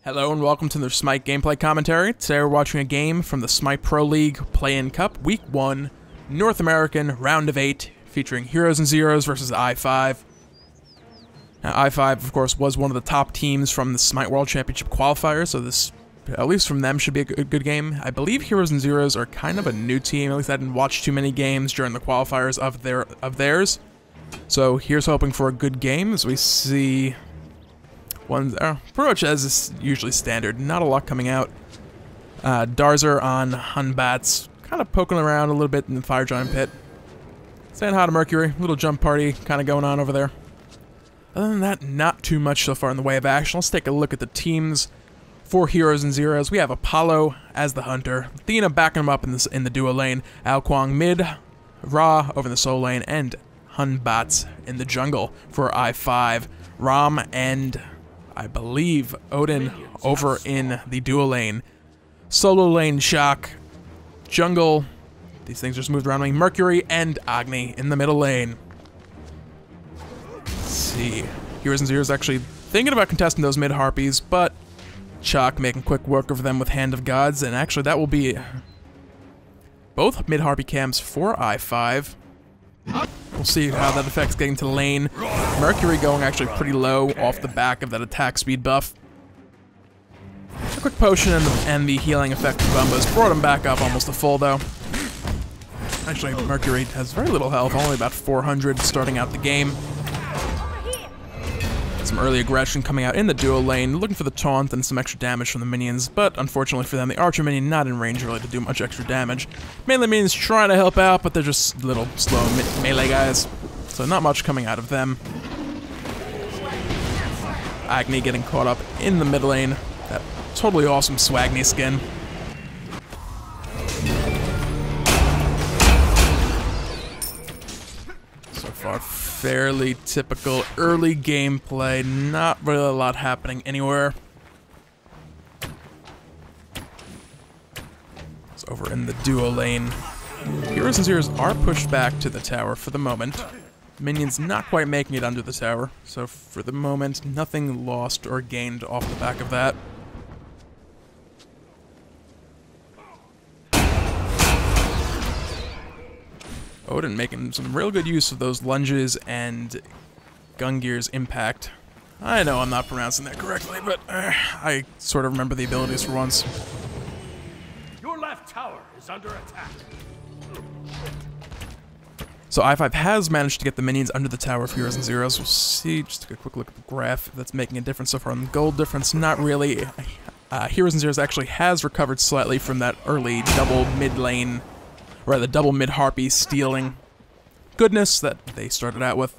Hello and welcome to the Smite gameplay commentary. Today we're watching a game from the Smite Pro League Play-In Cup, Week 1, North American, Round of 8, featuring Heroez N Zeroes versus IIIII. Now, IIIII, of course, was one of the top teams from the Smite World Championship qualifier, so this, at least from them, should be a good game. I believe Heroez N Zeroes are kind of a new team, at least I didn't watch too many games during the qualifiers of theirs. So here's hoping for a good game, as we see... pretty much as is usually standard, not a lot coming out. Darzer on Hunbats, kind of poking around a little bit in the Fire Giant pit. Saying hi to Mercury, little jump party kind of going on over there. Other than that, not too much so far in the way of action. Let's take a look at the teams for Heroez N Zeroes. We have Apollo as the hunter, Athena backing him up in the duo lane, Alquang mid, Ra over in the solo lane, and Hunbats in the jungle for IIII. Rom and I believe Odin over in the duo lane. Solo lane Shock. Jungle. These things just moved around me. Mercury and Agni in the middle lane. Let's see. Heroez N Zeroes actually thinking about contesting those mid harpies, but Shock making quick work of them with Hand of Gods, and actually that will be both mid harpy camps for IIII. We'll see how that affects getting to the lane. Mercury going actually pretty low off the back of that attack speed buff. A quick potion and the healing effect of Bumbas brought him back up almost to full though. Actually, Mercury has very little health, only about 400 starting out the game. Some early aggression coming out in the duo lane, looking for the taunt and some extra damage from the minions, but unfortunately for them, the Archer minion not in range really to do much extra damage. Melee minions trying to help out, but they're just little slow melee guys, so not much coming out of them. Agni getting caught up in the mid lane, that totally awesome Swagni skin. So far, fairly typical early gameplay, not really a lot happening anywhere. It's over in the duo lane. Heroez N Zeroes are pushed back to the tower for the moment. Minions not quite making it under the tower, so for the moment, nothing lost or gained off the back of that. Odin making some real good use of those lunges and Gungir's impact. I know I'm not pronouncing that correctly, but I sort of remember the abilities for once. Your left tower is under attack. So IIII has managed to get the minions under the tower for Heroez N Zeroes. We'll see, just take a quick look at the graph, if that's making a difference so far. On the gold difference, not really. Heroez N Zeroes actually has recovered slightly from that early double mid lane, or the double mid harpy stealing goodness that they started out with.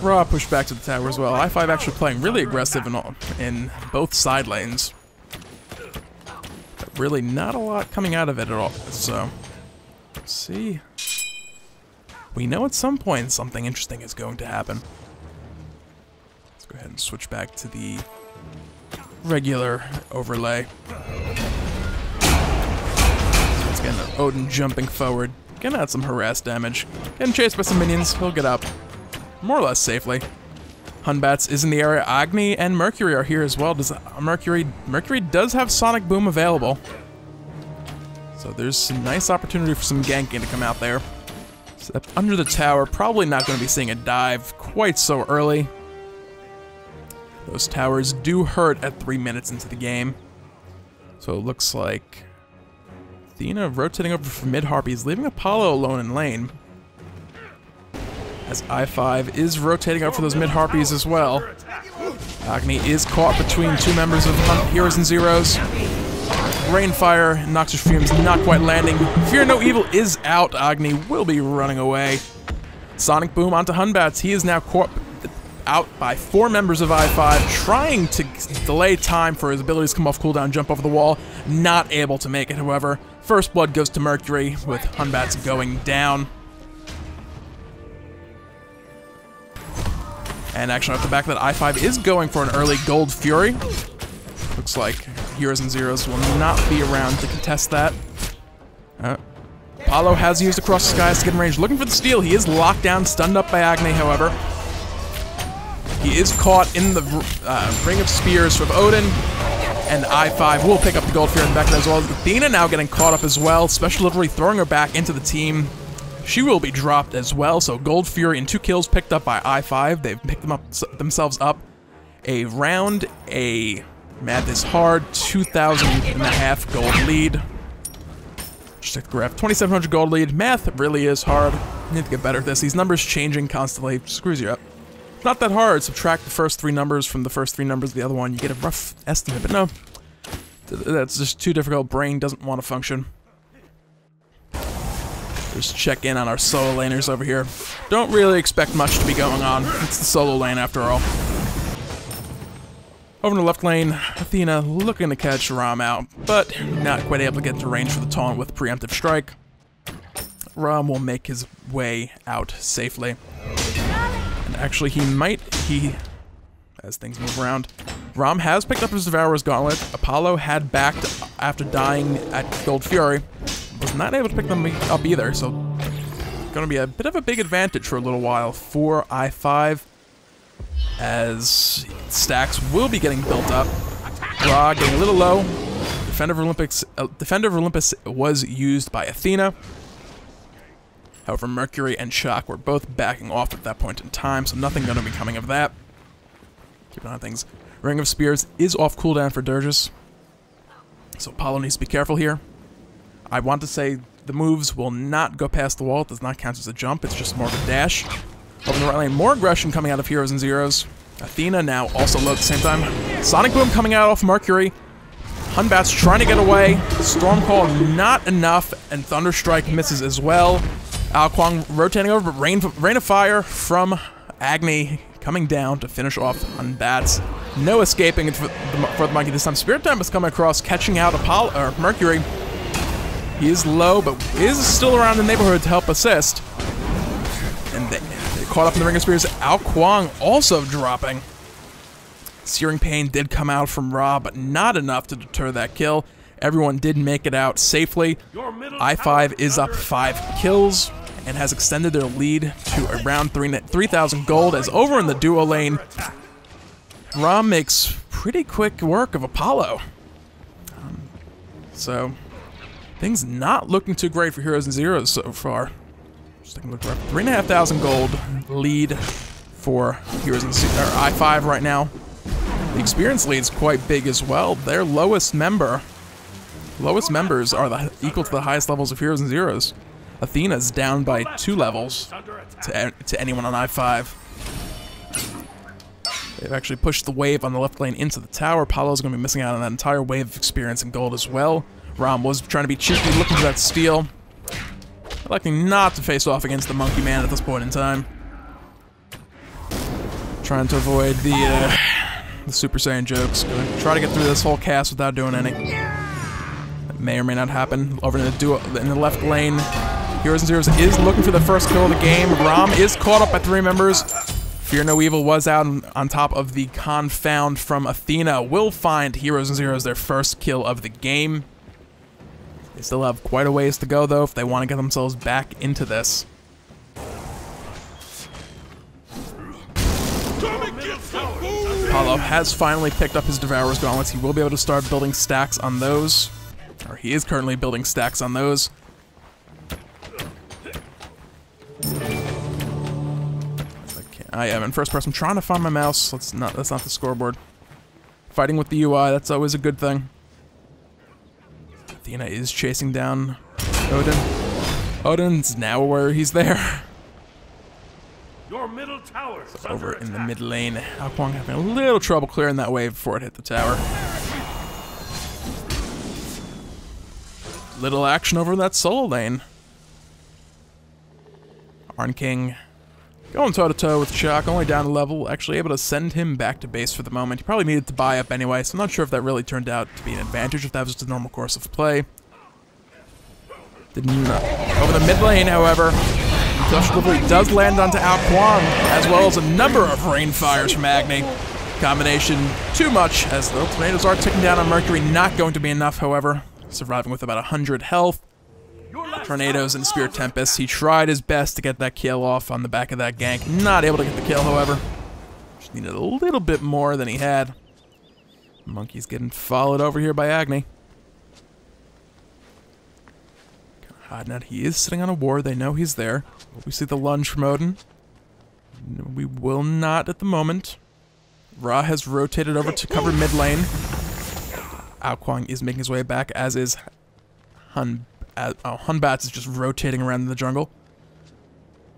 Ra pushed back to the tower as well. IIII actually playing really aggressive in both side lanes. But really not a lot coming out of it at all, so let's see. We know at some point something interesting is going to happen. Let's go ahead and switch back to the regular overlay. Again, Odin jumping forward, getting out some harass damage, getting chased by some minions. He'll get up more or less safely. Hunbats is in the area. Agni and Mercury are here as well. Mercury does have Sonic Boom available, so there's a nice opportunity for some ganking to come out there. So under the tower, probably not going to be seeing a dive quite so early. Those towers do hurt at 3 minutes into the game, so it looks like Athena rotating over for mid-harpies, leaving Apollo alone in lane. As IIII is rotating out for those mid-harpies as well. Agni is caught between two members of Heroez N Zeroes. Rainfire and Noxious Fumes not quite landing. Fear No Evil is out. Agni will be running away. Sonic Boom onto Hunbats. He is now caught out by 4 members of IIII, trying to delay time for his abilities to come off cooldown, jump over the wall. Not able to make it, however. First blood goes to Mercury, with Hunbats going down. And actually, off the back of that, IIII is going for an early Gold Fury. Looks like Heroez N Zeroes will not be around to contest that. Apollo has used Across the Skies to get in range, looking for the steal. He is locked down, stunned up by Agni, however. He is caught in the Ring of Spears from Odin, and I5 will pick up the Gold Fury in the back of that as well. Athena now getting caught up as well. Special Delivery throwing her back into the team. She will be dropped as well, so Gold Fury and 2 kills picked up by I5. They've picked themselves up a round, a math is hard, 2,500 gold lead. Just take the graph, 2,700 gold lead. Math really is hard. You need to get better at this. These numbers changing constantly screws you up. It's not that hard. Subtract the first 3 numbers from the first 3 numbers of the other one. You get a rough estimate, but no. That's just too difficult. Brain doesn't want to function. Just check in on our solo laners over here. Don't really expect much to be going on. It's the solo lane after all. Over in the left lane, Athena looking to catch Rom out, but not quite able to get into range for the taunt with Preemptive Strike. Rom will make his way out safely. And actually, as things move around, Rom has picked up his Devourer's Gauntlet. Apollo had backed after dying at Gold Fury. Was not able to pick them up either, so gonna be a bit of a big advantage for a little while for I5, as stacks will be getting built up. Ra getting a little low. Defender of Olympus was used by Athena. However, Mercury and Shock were both backing off at that point in time, so nothing going to be coming of that. Keep an eye on things. Ring of Spears is off cooldown for Durges, so Apollo needs to be careful here. I want to say the moves will not go past the wall. It does not count as a jump. It's just more of a dash. Over in the right lane, more aggression coming out of Heroez N Zeroes. Athena now also low at the same time. Sonic Boom coming out off Mercury. Hunbat's trying to get away. Storm Call not enough, and Thunderstrike misses as well. Ao Kuang rotating over, but Rain of Fire from Agni coming down to finish off Hunbat's. No escaping for the monkey this time. Spirit Tempest coming across, catching out Mercury. He is low, but is still around the neighborhood to help assist. And they caught up in the Ring of Spears. Ao Kuang also dropping. Searing Pain did come out from Ra, but not enough to deter that kill. Everyone did make it out safely. I5 is up 5 kills and has extended their lead to around 3,000 gold, as over in the duo lane, Ra makes pretty quick work of Apollo. So things not looking too great for Heroez N Zeroes so far. Just taking a look around. 3,500 gold lead for Heroez N Zeroes, or I5 right now. The experience lead is quite big as well. Their lowest members are equal to the highest levels of Heroez N Zeroes. Athena's down by 2 levels to anyone on I5. They've actually pushed the wave on the left lane into the tower. Apollo's going to be missing out on that entire wave of experience and gold as well. Rom was trying to be cheeky, looking for that steal. Electing not to face off against the Monkey Man at this point in time. Trying to avoid the Super Saiyan jokes. Gonna try to get through this whole cast without doing any. That may or may not happen. Over in the left lane, Heroez N Zeroes is looking for the first kill of the game. Rom is caught up by 3 members. Fear No Evil was out on top of the Confound from Athena. Will find Heroez N Zeroes their first kill of the game. They still have quite a ways to go, though, if they want to get themselves back into this. Apollo has finally picked up his Devourer's Gauntlets. He will be able to start building stacks on those. Or he is currently building stacks on those. I am in first person. I'm trying to find my mouse. That's not the scoreboard. Fighting with the UI, that's always a good thing. Athena is chasing down Odin. Odin's now aware he's there. Your middle tower is over in the mid lane. Ao Kuang having a little trouble clearing that wave before it hit the tower. Little action over in that solo lane. Arn King going toe-to-toe with Shock, only down a level, actually able to send him back to base for the moment. He probably needed to buy up anyway, so I'm not sure if that really turned out to be an advantage, if that was just a normal course of play. Didn't over the mid lane, however, Special Delivery does land onto Ao Kuang, as well as a number of Rainfires from Agni. Combination too much, as the tornadoes are ticking down on Mercury, not going to be enough, however. Surviving with about 100 health. Tornadoes and Spirit Tempest. He tried his best to get that kill off on the back of that gank. Not able to get the kill, however. Just Just needed a little bit more than he had. Monkey's getting followed over here by Agni. Hiding out. He is sitting on a ward. They know he's there. We see the lunge from Odin. We will not at the moment. Ra has rotated over to cover mid lane. Ao Kuang is making his way back, as is Hunbats is just rotating around in the jungle.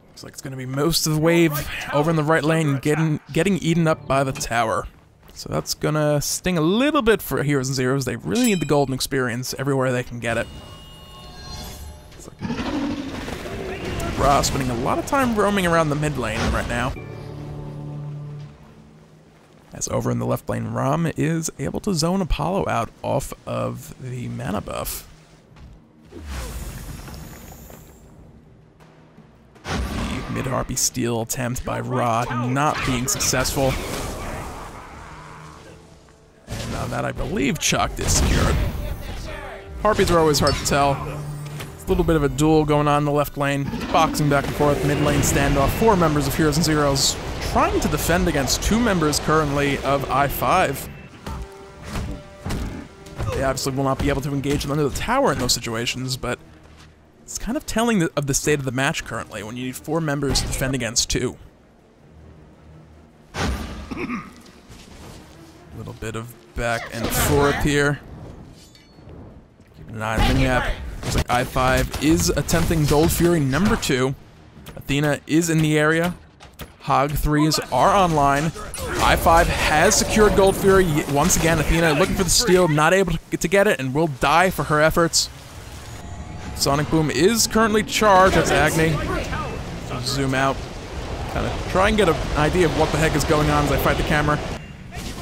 Looks like it's going to be most of the wave over in the right lane, getting eaten up by the tower. So that's going to sting a little bit for Heroez N Zeroes. They really need the golden experience everywhere they can get it. Ra spending a lot of time roaming around the mid lane right now. As over in the left lane, Rom is able to zone Apollo out off of the mana buff. The mid-harpy steal attempt by Ra not being successful. And now that I believe Chuck is secured. Harpies are always hard to tell. A little bit of a duel going on in the left lane, boxing back and forth, mid lane standoff. 4 members of Heroez N Zeroes trying to defend against 2 members currently of I5. They obviously will not be able to engage them under the tower in those situations, but it's kind of telling of the state of the match currently when you need 4 members to defend against 2. A little bit of back and forth here. Keep an eye on the map. Looks like I5 is attempting Gold Fury number 2. Athena is in the area. Hog 3s are online. I5 has secured Gold Fury. Once again, Athena looking for the steal, not able to get it, and will die for her efforts. Sonic Boom is currently charged. That's Agni. Zoom out. Kind of try and get an idea of what the heck is going on as I fight the camera.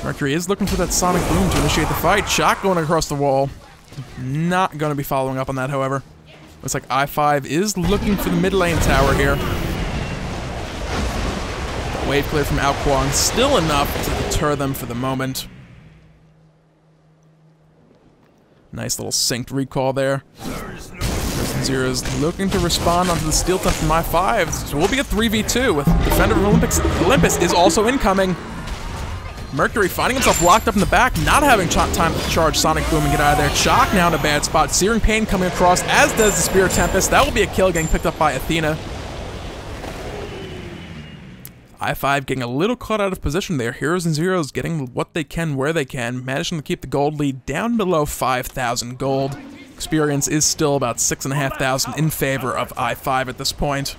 Mercury is looking for that Sonic Boom to initiate the fight. Shock going across the wall. Not going to be following up on that, however. Looks like I5 is looking for the mid lane tower here. Wave clear from Ao Kuang, still enough to deter them for the moment. Nice little synced recall there. Heroez N Zeroes looking to respond onto the steel temp from I5. So we'll be a 3v2 with Defender of Olympus is also incoming. Mercury finding himself locked up in the back, not having time to charge Sonic Boom and get out of there. Chalk now in a bad spot. Searing Pain coming across, as does the Spear Tempest. That will be a kill, getting picked up by Athena. I5 getting a little caught out of position there. Heroez N Zeroes getting what they can where they can, managing to keep the gold lead down below 5,000 gold. Experience is still about 6,500 in favor of I5 at this point.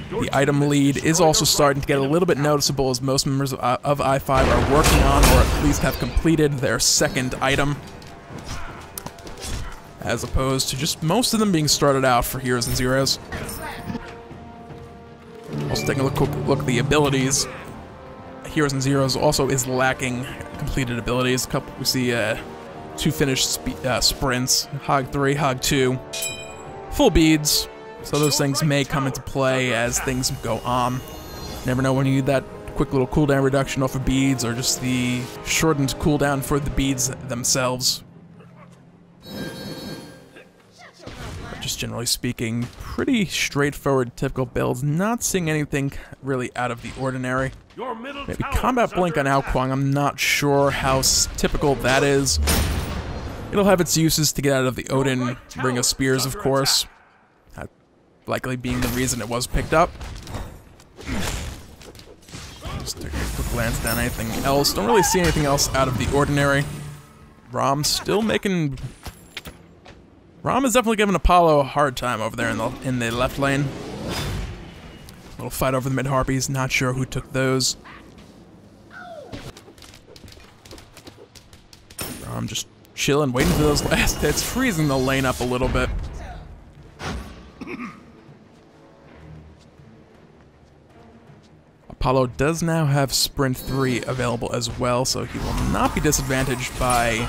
The item lead is also starting to get a little bit noticeable as most members of I5 are working on, or at least have completed, their second item. As opposed to just most of them being started out for Heroez N Zeroes. Also taking a quick look at the abilities. Heroez N Zeroes also is lacking completed abilities. We see 2 finished sprints, Hog 3, Hog 2, full beads. So those things may come into play as things go on. Never know when you need that quick little cooldown reduction off of beads, or just the shortened cooldown for the beads themselves. Just generally speaking, pretty straightforward, typical builds. Not seeing anything really out of the ordinary. Maybe Combat Blink on Ao Kuang, I'm not sure how typical that is. It'll have its uses to get out of the Odin Ring of Spears, of course. Likely being the reason it was picked up. Just take a quick glance down anything else. Don't really see anything else out of the ordinary. Rom still making... Rom is definitely giving Apollo a hard time over there in the left lane. Little fight over the mid harpies. Not sure who took those. Rom just chilling, waiting for those last hits, freezing the lane up a little bit. Apollo does now have Sprint 3 available as well, so he will not be disadvantaged by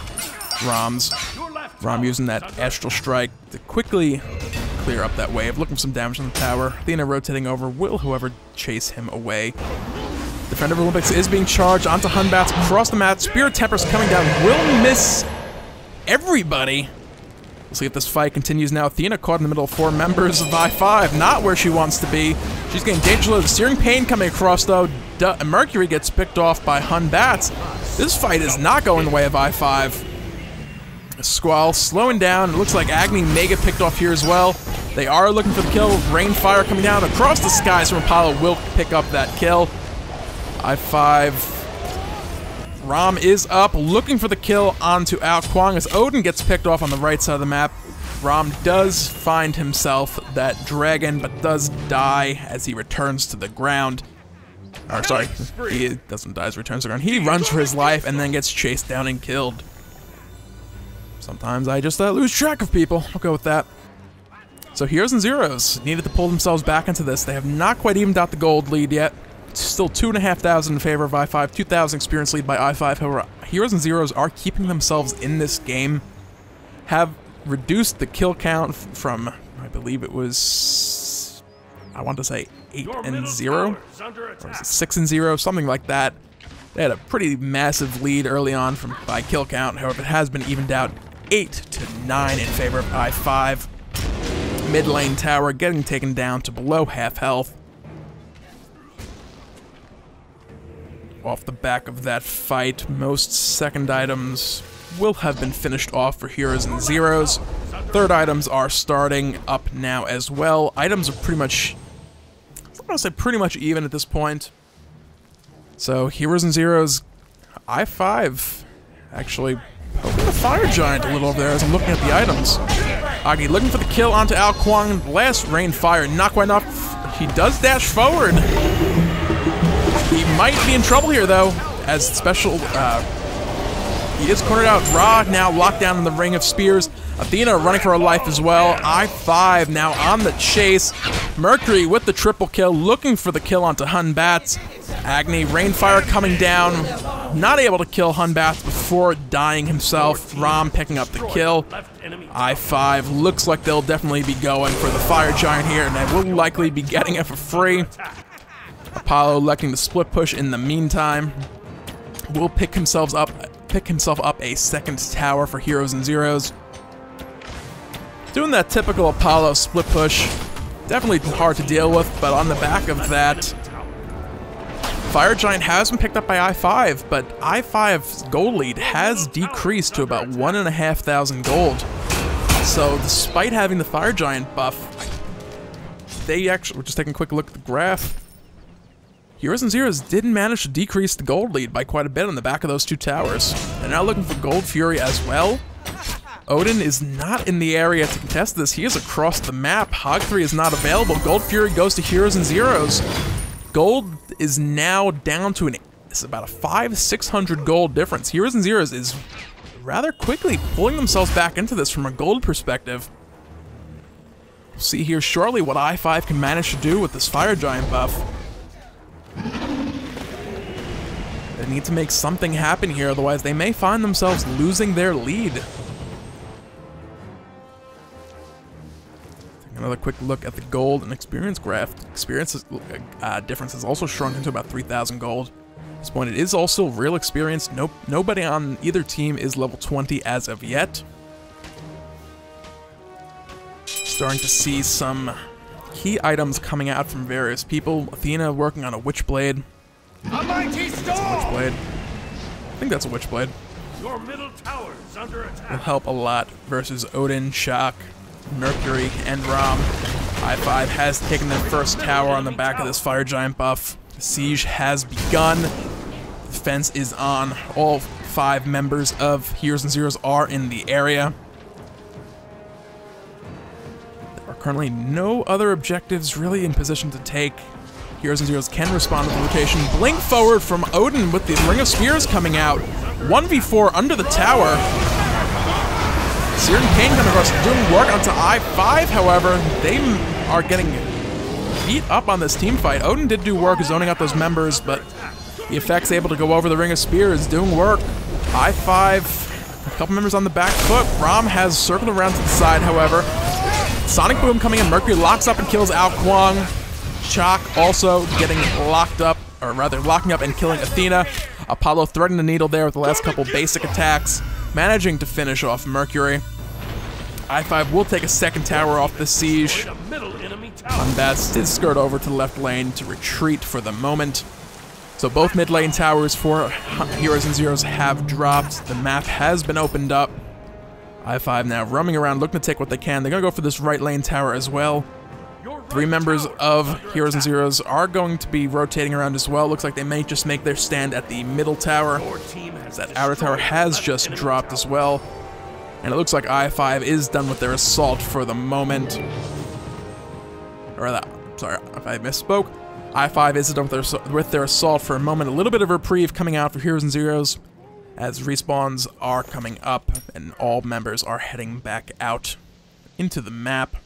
Rom's. Rom using that Astral Strike to quickly clear up that wave, looking for some damage on the tower. Athena rotating over will, however, chase him away. Defender of Olympics is being charged onto Hunbats across the map. Spirit Tempest coming down will miss everybody. We'll see if this fight continues now. Athena caught in the middle of 4 members of I5, not where she wants to be. She's getting dangerous low. The Searing Pain coming across, though. Mercury gets picked off by Hun Bats. This fight is not going the way of I5. Squall slowing down. It looks like Agni may get picked off here as well. They are looking for the kill. Rainfire coming down across the skies from Apollo will pick up that kill. I5. Rom is up, looking for the kill onto Ao Kwang as Odin gets picked off on the right side of the map. Rom does find himself that dragon, but does die as he returns to the ground. Or sorry, he doesn't die as he returns to the ground. He runs for his life and then gets chased down and killed. Sometimes I just lose track of people. I'll go with that. So Heroez N Zeroes needed to pull themselves back into this. They have not quite evened out the gold lead yet. Still 2,500 in favor of I5, 2,000 experience lead by I5. However, Heroez N Zeroes are keeping themselves in this game. Have reduced the kill count from, I believe it was, I want to say 8-0, or was it 6-0, something like that. They had a pretty massive lead early on by kill count. However, it has been evened out 8-9 in favor of I5. Mid lane tower getting taken down to below half health. Off the back of that fight, most second items will have been finished off for Heroez N Zeroes. Third items are starting up now as well. Items are pretty much, I'm gonna say pretty much even at this point. So Heroez N Zeroes, I5 actually poking the Fire Giant a little over there as I'm looking at the items. Agni looking for the kill onto Ao Kwang. Last Rainfire, not quite enough. He does dash forward. He might be in trouble here, though, as special, he is cornered out. Ra now locked down in the Ring of Spears. Athena running for her life as well. I5 now on the chase. Mercury with the triple kill, looking for the kill onto Hun Bats. Agni, Rainfire coming down, not able to kill Hun Bats before dying himself. Rom picking up the kill. I5 looks like they'll definitely be going for the Fire Giant here, and they will likely be getting it for free. Apollo electing the split push in the meantime. Will pick himself up a second tower for Heroez N Zeroes. Doing that typical Apollo split push. Definitely hard to deal with, but on the back of that, Fire Giant has been picked up by I5, but I5's gold lead has decreased to about 1,500 gold. So despite having the Fire Giant buff, they actually, we're just taking a quick look at the graph. Heroez N Zeroes did manage to decrease the gold lead by quite a bit on the back of those two towers. They're now looking for Gold Fury as well. Odin is not in the area to contest this. He is across the map. Hog 3 is not available. Gold Fury goes to Heroez N Zeroes. Gold is now down to it's about a 500-600 gold difference. Heroez N Zeroes is rather quickly pulling themselves back into this from a gold perspective. We'll see here shortly what I5 can manage to do with this Fire Giant buff. They need to make something happen here, otherwise they may find themselves losing their lead. Take another quick look at the gold and experience graph. Experience difference has also shrunk into about 3,000 gold. At this point, it is also real experience. Nobody on either team is level 20 as of yet. Starting to see some key items coming out from various people. Athena working on a Witchblade. A mighty storm! That's a Witchblade. I think that's a Witchblade. Your middle tower is under attack. Will help a lot versus Odin, Shock, Mercury, and Rom. I5 has taken their first tower on the back of this Fire Giant buff. The siege has begun. The fence is on. All 5 members of Heroez N Zeroes are in the area. There are currently no other objectives really in position to take. Heroez N Zeroes can respond to the rotation. Blink forward from Odin with the Ring of Spears coming out. 1v4 under the tower. Searing Pain coming across, doing work onto I5, however. They are getting beat up on this team fight. Odin did do work zoning out those members, but the effect's able to go over the Ring of Spears, doing work. I5, a couple members on the back foot. Rom has circled around to the side, however. Sonic Boom coming in. Mercury locks up and kills Ao Kwang. Shock also getting locked up, or rather locking up and killing Athena. Apollo threading the needle there with the last couple basic attacks, managing to finish off Mercury. I5 will take a second tower off the siege. tower. Unbats did skirt over to the left lane to retreat for the moment. So both mid lane towers for Heroez N Zeroes have dropped. The map has been opened up. I5 now roaming around looking to take what they can. They're going to go for this right lane tower as well. Three members of Heroez N Zeroes are going to be rotating around as well. Looks like they may just make their stand at the middle tower. That outer tower has just dropped as well. And it looks like I5 is done with their assault for the moment. Or sorry, if I misspoke. I5 is done with their assault for a moment. A little bit of reprieve coming out for Heroez N Zeroes as respawns are coming up and all members are heading back out into the map.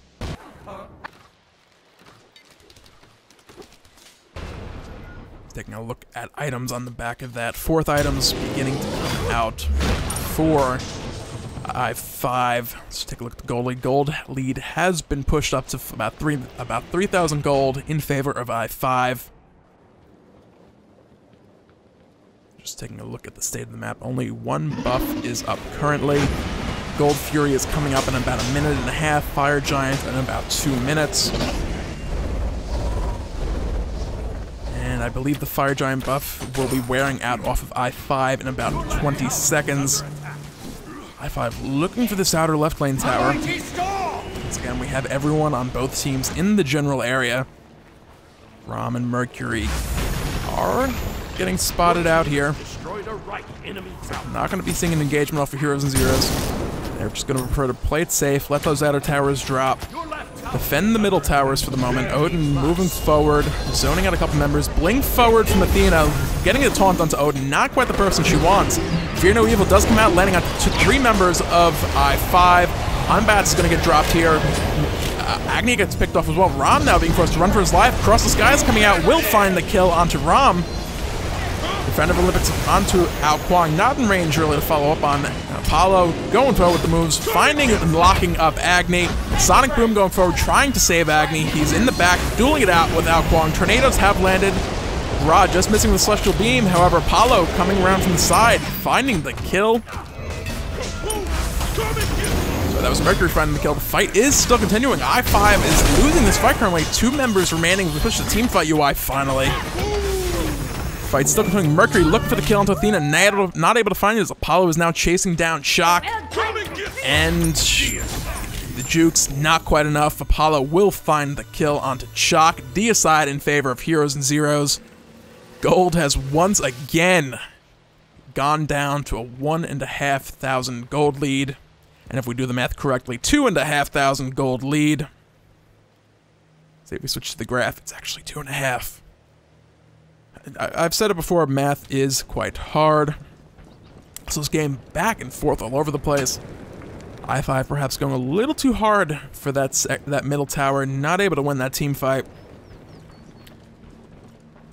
Taking a look at items on the back of that. Fourth items beginning to come out for I5. Let's take a look at the gold lead. Gold lead has been pushed up to about 3,000 gold in favor of I5. Just taking a look at the state of the map. Only one buff is up currently. Gold Fury is coming up in about 1.5 minutes. Fire Giant in about 2 minutes. And I believe the Fire Giant buff will be wearing out off of I5 in about 20 seconds. I5 looking for this outer left lane tower. Once again, we have everyone on both teams in the general area. Rom and Mercury are getting spotted out here. Not going to be seeing an engagement off of Heroez N Zeroes. They're just going to prefer to play it safe, let those outer towers drop. Defend the middle towers for the moment. Odin moving forward, zoning out a couple members. Blink forward from Athena, getting a taunt onto Odin. Not quite the person she wants. Fear No Evil does come out, landing on 3 members of I5. Unbats is going to get dropped here. Agni gets picked off as well. Rom now being forced to run for his life. Cross the Skies coming out, will find the kill onto Rom. Defender of Olympics onto Ao Kwang, not in range really to follow up on. Apollo going forward with the moves, finding and locking up Agni. Sonic Boom going forward, trying to save Agni. He's in the back, dueling it out with Ao Kwang. Tornadoes have landed. Ra just missing the Celestial Beam. However, Apollo coming around from the side, finding the kill. So that was Mercury finding the kill. The fight is still continuing. I5 is losing this fight currently. 2 members remaining. We push the team fight UI finally. Fight still continuing. Mercury looking for the kill onto Athena, not able to find it as Apollo is now chasing down Shock. And the jukes, not quite enough. Apollo will find the kill onto Shock. Deicide in favor of Heroez N Zeroes. Gold has once again gone down to a 1,500 gold lead. And if we do the math correctly, 2,500 gold lead. Say if we switch to the graph, it's actually 2.5. I've said it before, math is quite hard. So this game back and forth all over the place. I5 perhaps going a little too hard for that middle tower, not able to win that team fight.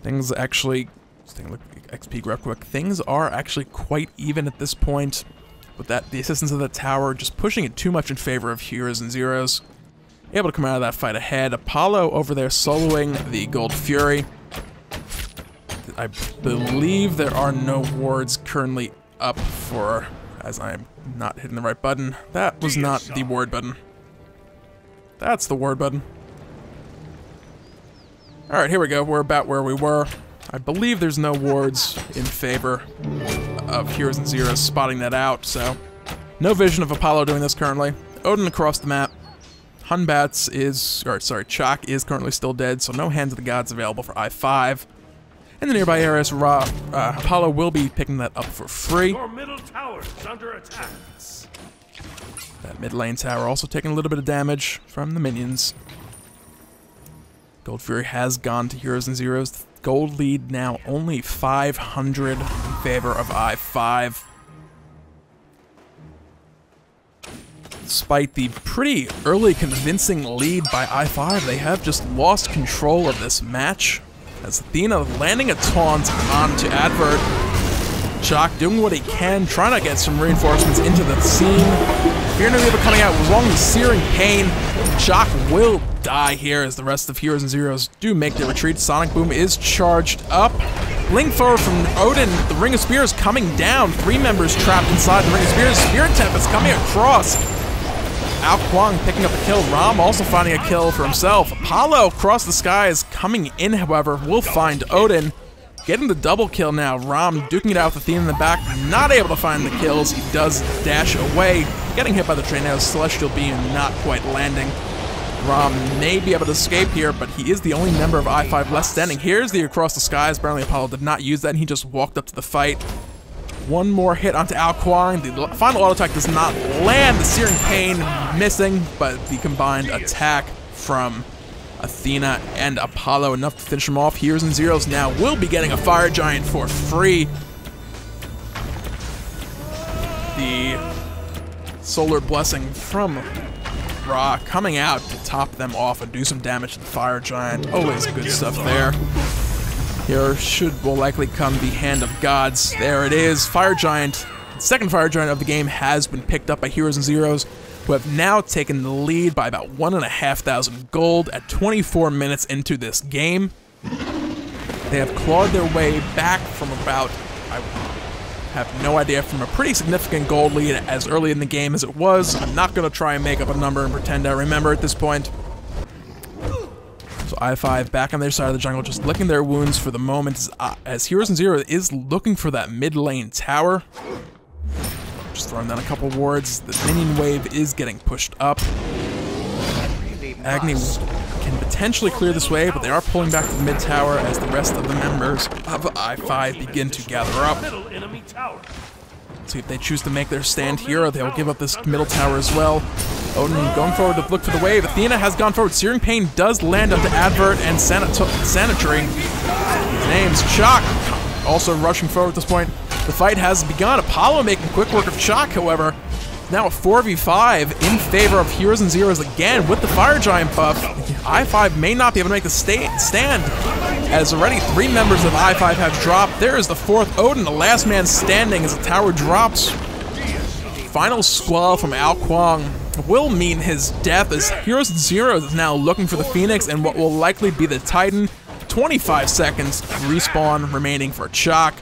Things actually, just taking a look at XP real quick, things are actually quite even at this point. With the assistance of the tower just pushing it too much in favor of Heroez N Zeroes. Able to come out of that fight ahead. Apollo over there soloing the Gold Fury. I believe there are no wards currently up for, as I am not hitting the right button. That was not the ward button. That's the ward button. Alright, here we go. We're about where we were. I believe there's no wards in favor of Heroez N Zeroes spotting that out, so no vision of Apollo doing this currently. Odin across the map. Hunbats is, or sorry, Chak is currently still dead, so no Hands of the Gods available for I5. In the nearby areas, Apollo will be picking that up for free. Your middle tower is under attack. That mid lane tower also taking a little bit of damage from the minions. Gold Fury has gone to Heroez N Zeroes. Gold lead now only 500 in favor of I5. Despite the pretty early convincing lead by I5, they have just lost control of this match. As Athena landing a taunt onto Advert. Shock doing what he can, trying to get some reinforcements into the scene. Fear No Evil coming out with long searing pain. Shock will die here as the rest of Heroez N Zeroes do make their retreat. Sonic Boom is charged up. Blink forward from Odin. The Ring of Spears coming down. 3 members trapped inside the Ring of Spears. Spirit Tempest coming across. Ao Kwang picking up a kill. Rom also finding a kill for himself. Apollo across the skies coming in, however, will find Odin. Getting the double kill now. Rom duking it out with Athena in the back. Not able to find the kills. He does dash away. Getting hit by the train now. Celestial Beam not quite landing. Rom may be able to escape here, but he is the only member of I-5 left standing. Here's the across the skies. Apparently Apollo did not use that, and he just walked up to the fight. One more hit onto Ao Kwang. The final auto attack does not land. The Searing Pain missing, but the combined attack from Athena and Apollo enough to finish him off. Heroez N Zeroes now will be getting a Fire Giant for free. The Solar Blessing from Ra coming out to top them off and do some damage to the Fire Giant. Always good stuff there. Here will likely come the Hand of Gods. There it is. Fire Giant, second Fire Giant of the game, has been picked up by Heroez N Zeroes, who have now taken the lead by about 1,500 gold at 24 minutes into this game. They have clawed their way back from about, I have no idea, from a pretty significant gold lead as early in the game as it was. I'm not going to try and make up a number and pretend I remember at this point. So I-5 back on their side of the jungle, just licking their wounds for the moment as Heroez N Zeroes is looking for that mid lane tower. Just throwing down a couple wards. The minion wave is getting pushed up. Agni can potentially clear this wave, but they are pulling back to the mid tower as the rest of the members of I-5 begin to gather up. See if they choose to make their stand here, they will give up this middle tower as well. Odin going forward to look for the wave. Athena has gone forward. Searing Pain does land onto Advert and Sanitary. His name's Chalk, also rushing forward at this point. The fight has begun. Apollo making quick work of Chalk, however. Now a 4v5 in favor of Heroez N Zeroes again with the Fire Giant buff. I-5 may not be able to make the stand, as already 3 members of I-5 have dropped. There is the 4th Odin, the last man standing as the tower drops. Final squall from Ao Kwang will mean his death as Heroez N Zeroes is now looking for the Phoenix and what will likely be the Titan. 25 seconds respawn remaining for Chalk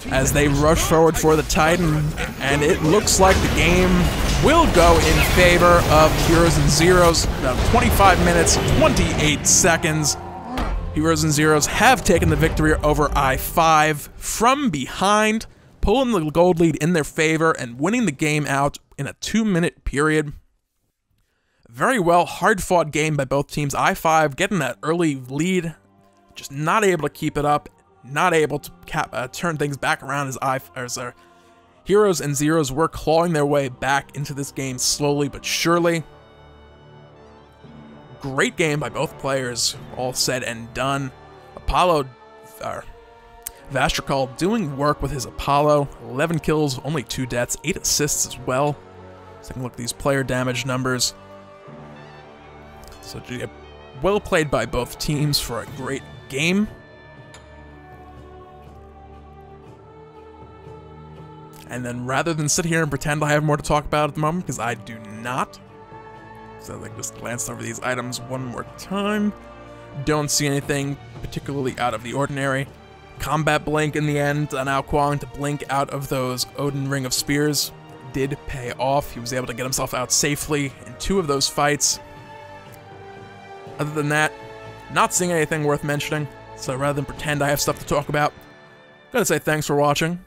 as they rush forward for the Titan, and it looks like the game will go in favor of Heroez N Zeroes. About 25 minutes, 28 seconds. Heroez N Zeroes have taken the victory over I-5 from behind, pulling the gold lead in their favor and winning the game out in a 2-minute period. Very well, hard-fought game by both teams. I-5 getting that early lead, just not able to keep it up, not able to turn things back around as Heroez N Zeroes were clawing their way back into this game slowly but surely. Great game by both players, all said and done. Apollo, Vastrakal doing work with his Apollo. 11 kills, only 2 deaths, 8 assists as well. Let's take a look at these player damage numbers. So well played by both teams for a great game. And then rather than sit here and pretend I have more to talk about at the moment, because I do not, so I just glanced over these items one more time. Don't see anything particularly out of the ordinary. Combat blink in the end on Ao Kwang to blink out of those Odin Ring of Spears did pay off. He was able to get himself out safely in 2 of those fights. Other than that, not seeing anything worth mentioning, so rather than pretend I have stuff to talk about, I'm gonna say thanks for watching.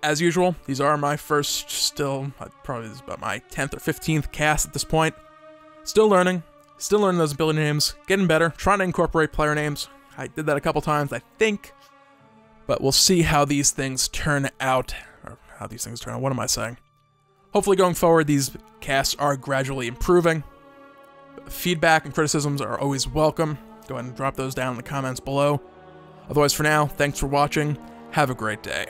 As usual, these are my first, probably this is about my 10th or 15th cast at this point. Still learning those ability names, getting better, trying to incorporate player names. I did that a couple times, I think, but we'll see how these things turn out, what am I saying? Hopefully going forward, these casts are gradually improving. Feedback and criticisms are always welcome. Go ahead and drop those down in the comments below. Otherwise, for now, thanks for watching. Have a great day.